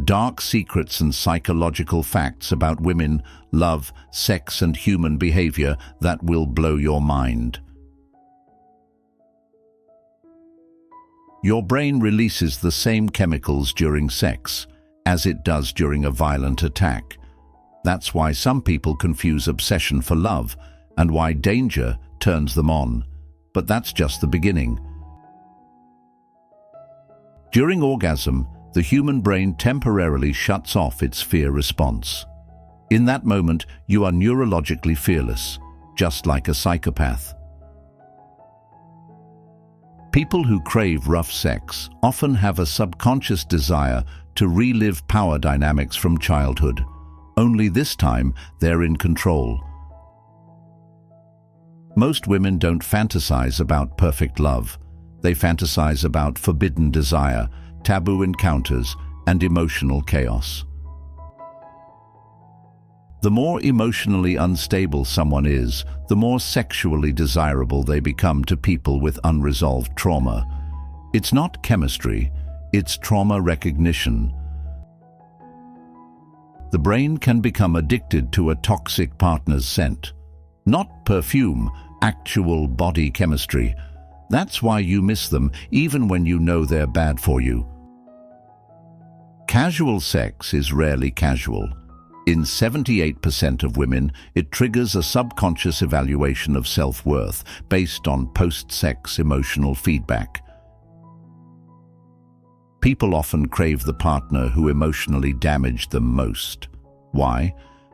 Dark secrets and psychological facts about women, love, sex, and human behavior that will blow your mind. Your brain releases the same chemicals during sex as it does during a violent attack. That's why some people confuse obsession for love and why danger turns them on. But that's just the beginning. During orgasm, the human brain temporarily shuts off its fear response. In that moment, you are neurologically fearless, just like a psychopath. People who crave rough sex often have a subconscious desire to relive power dynamics from childhood. Only this time, they're in control. Most women don't fantasize about perfect love. They fantasize about forbidden desire, taboo encounters, and emotional chaos. The more emotionally unstable someone is, the more sexually desirable they become to people with unresolved trauma. It's not chemistry, it's trauma recognition. The brain can become addicted to a toxic partner's scent. Not perfume, actual body chemistry. That's why you miss them, even when you know they're bad for you. Casual sex is rarely casual. In 78% of women, it triggers a subconscious evaluation of self-worth based on post-sex emotional feedback. People often crave the partner who emotionally damaged them most. Why?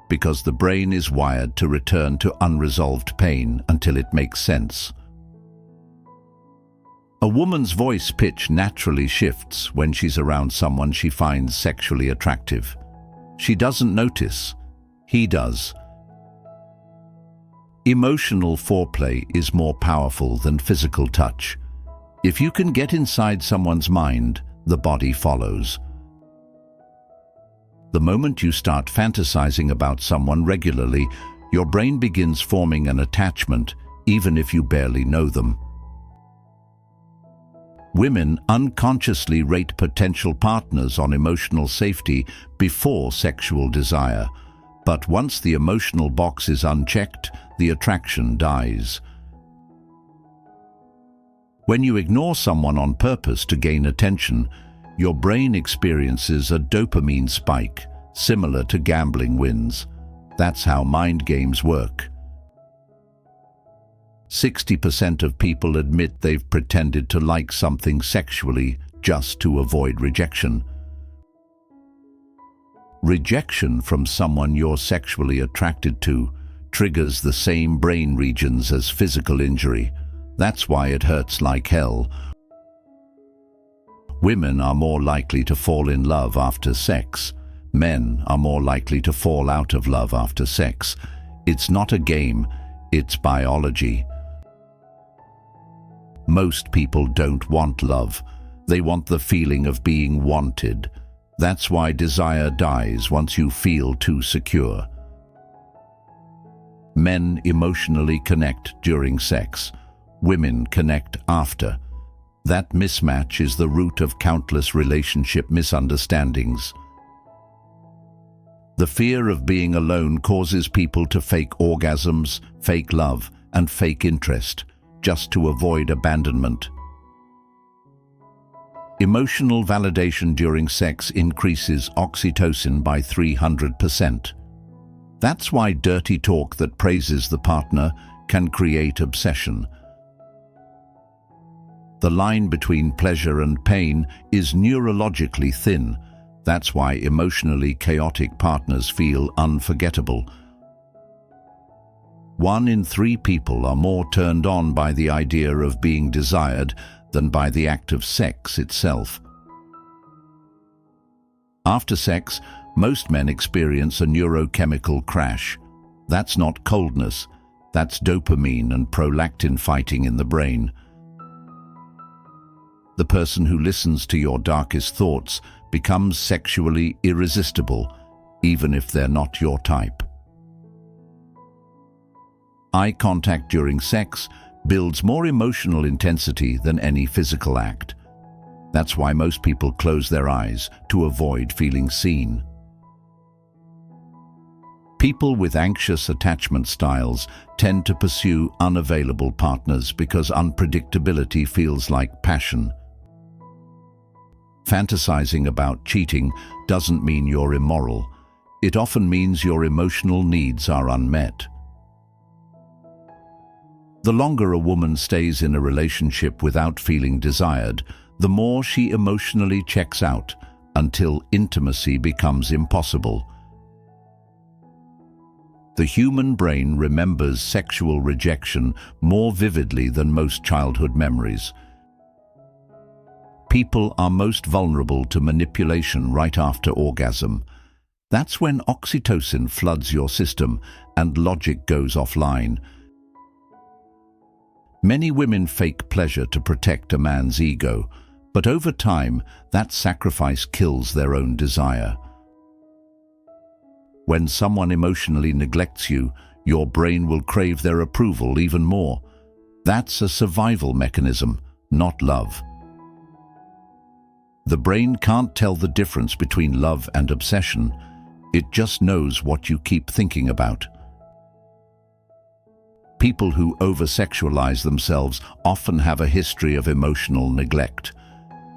Because the brain is wired to return to unresolved pain until it makes sense. A woman's voice pitch naturally shifts when she's around someone she finds sexually attractive. She doesn't notice. He does. Emotional foreplay is more powerful than physical touch. If you can get inside someone's mind, the body follows. The moment you start fantasizing about someone regularly, your brain begins forming an attachment, even if you barely know them. Women unconsciously rate potential partners on emotional safety before sexual desire, but once the emotional box is unchecked, the attraction dies. When you ignore someone on purpose to gain attention, your brain experiences a dopamine spike, similar to gambling wins. That's how mind games work. 60% of people admit they've pretended to like something sexually just to avoid rejection. Rejection from someone you're sexually attracted to triggers the same brain regions as physical injury. That's why it hurts like hell. Women are more likely to fall in love after sex. Men are more likely to fall out of love after sex. It's not a game, it's biology. Most people don't want love. They want the feeling of being wanted. That's why desire dies once you feel too secure. Men emotionally connect during sex. Women connect after. That mismatch is the root of countless relationship misunderstandings. The fear of being alone causes people to fake orgasms, fake love, and fake interest, just to avoid abandonment. Emotional validation during sex increases oxytocin by 300%. That's why dirty talk that praises the partner can create obsession. The line between pleasure and pain is neurologically thin. That's why emotionally chaotic partners feel unforgettable. 1 in 3 people are more turned on by the idea of being desired than by the act of sex itself. After sex, most men experience a neurochemical crash. That's not coldness, that's dopamine and prolactin fighting in the brain. The person who listens to your darkest thoughts becomes sexually irresistible, even if they're not your type. Eye contact during sex builds more emotional intensity than any physical act. That's why most people close their eyes to avoid feeling seen. People with anxious attachment styles tend to pursue unavailable partners because unpredictability feels like passion. Fantasizing about cheating doesn't mean you're immoral. It often means your emotional needs are unmet. The longer a woman stays in a relationship without feeling desired, the more she emotionally checks out until intimacy becomes impossible. The human brain remembers sexual rejection more vividly than most childhood memories. People are most vulnerable to manipulation right after orgasm. That's when oxytocin floods your system and logic goes offline. Many women fake pleasure to protect a man's ego, but over time, that sacrifice kills their own desire. When someone emotionally neglects you, your brain will crave their approval even more. That's a survival mechanism, not love. The brain can't tell the difference between love and obsession. It just knows what you keep thinking about. People who over-sexualize themselves often have a history of emotional neglect.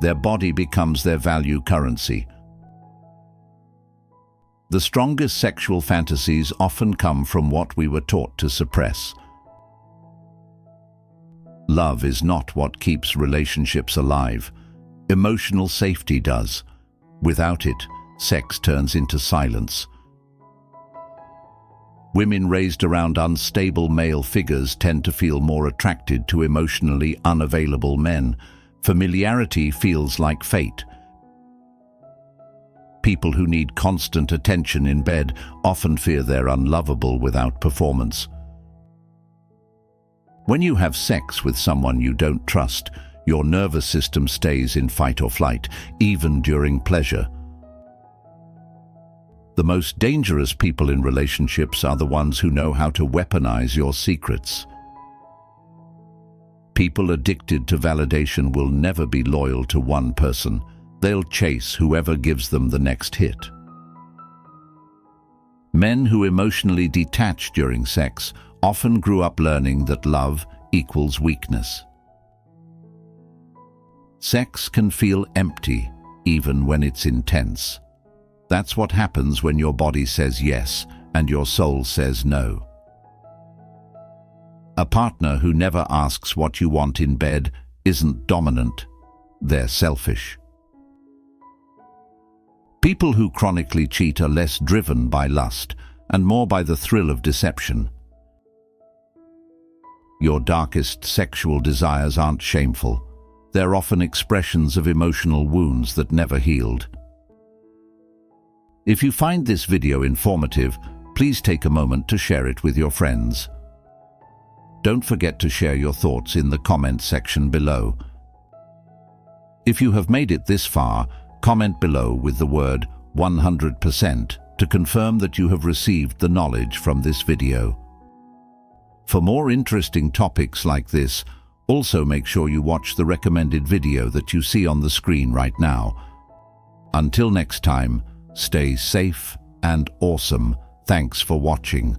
Their body becomes their value currency. The strongest sexual fantasies often come from what we were taught to suppress. Love is not what keeps relationships alive. Emotional safety does. Without it, sex turns into silence. Women raised around unstable male figures tend to feel more attracted to emotionally unavailable men. Familiarity feels like fate. People who need constant attention in bed often fear they're unlovable without performance. When you have sex with someone you don't trust, your nervous system stays in fight or flight, even during pleasure. The most dangerous people in relationships are the ones who know how to weaponize your secrets. People addicted to validation will never be loyal to one person. They'll chase whoever gives them the next hit. Men who emotionally detach during sex often grew up learning that love equals weakness. Sex can feel empty, even when it's intense. That's what happens when your body says yes and your soul says no. A partner who never asks what you want in bed isn't dominant, they're selfish. People who chronically cheat are less driven by lust and more by the thrill of deception. Your darkest sexual desires aren't shameful. They're often expressions of emotional wounds that never healed. If you find this video informative, please take a moment to share it with your friends. Don't forget to share your thoughts in the comment section below. If you have made it this far, comment below with the word 100% to confirm that you have received the knowledge from this video. For more interesting topics like this, also make sure you watch the recommended video that you see on the screen right now. Until next time, stay safe and awesome. Thanks for watching.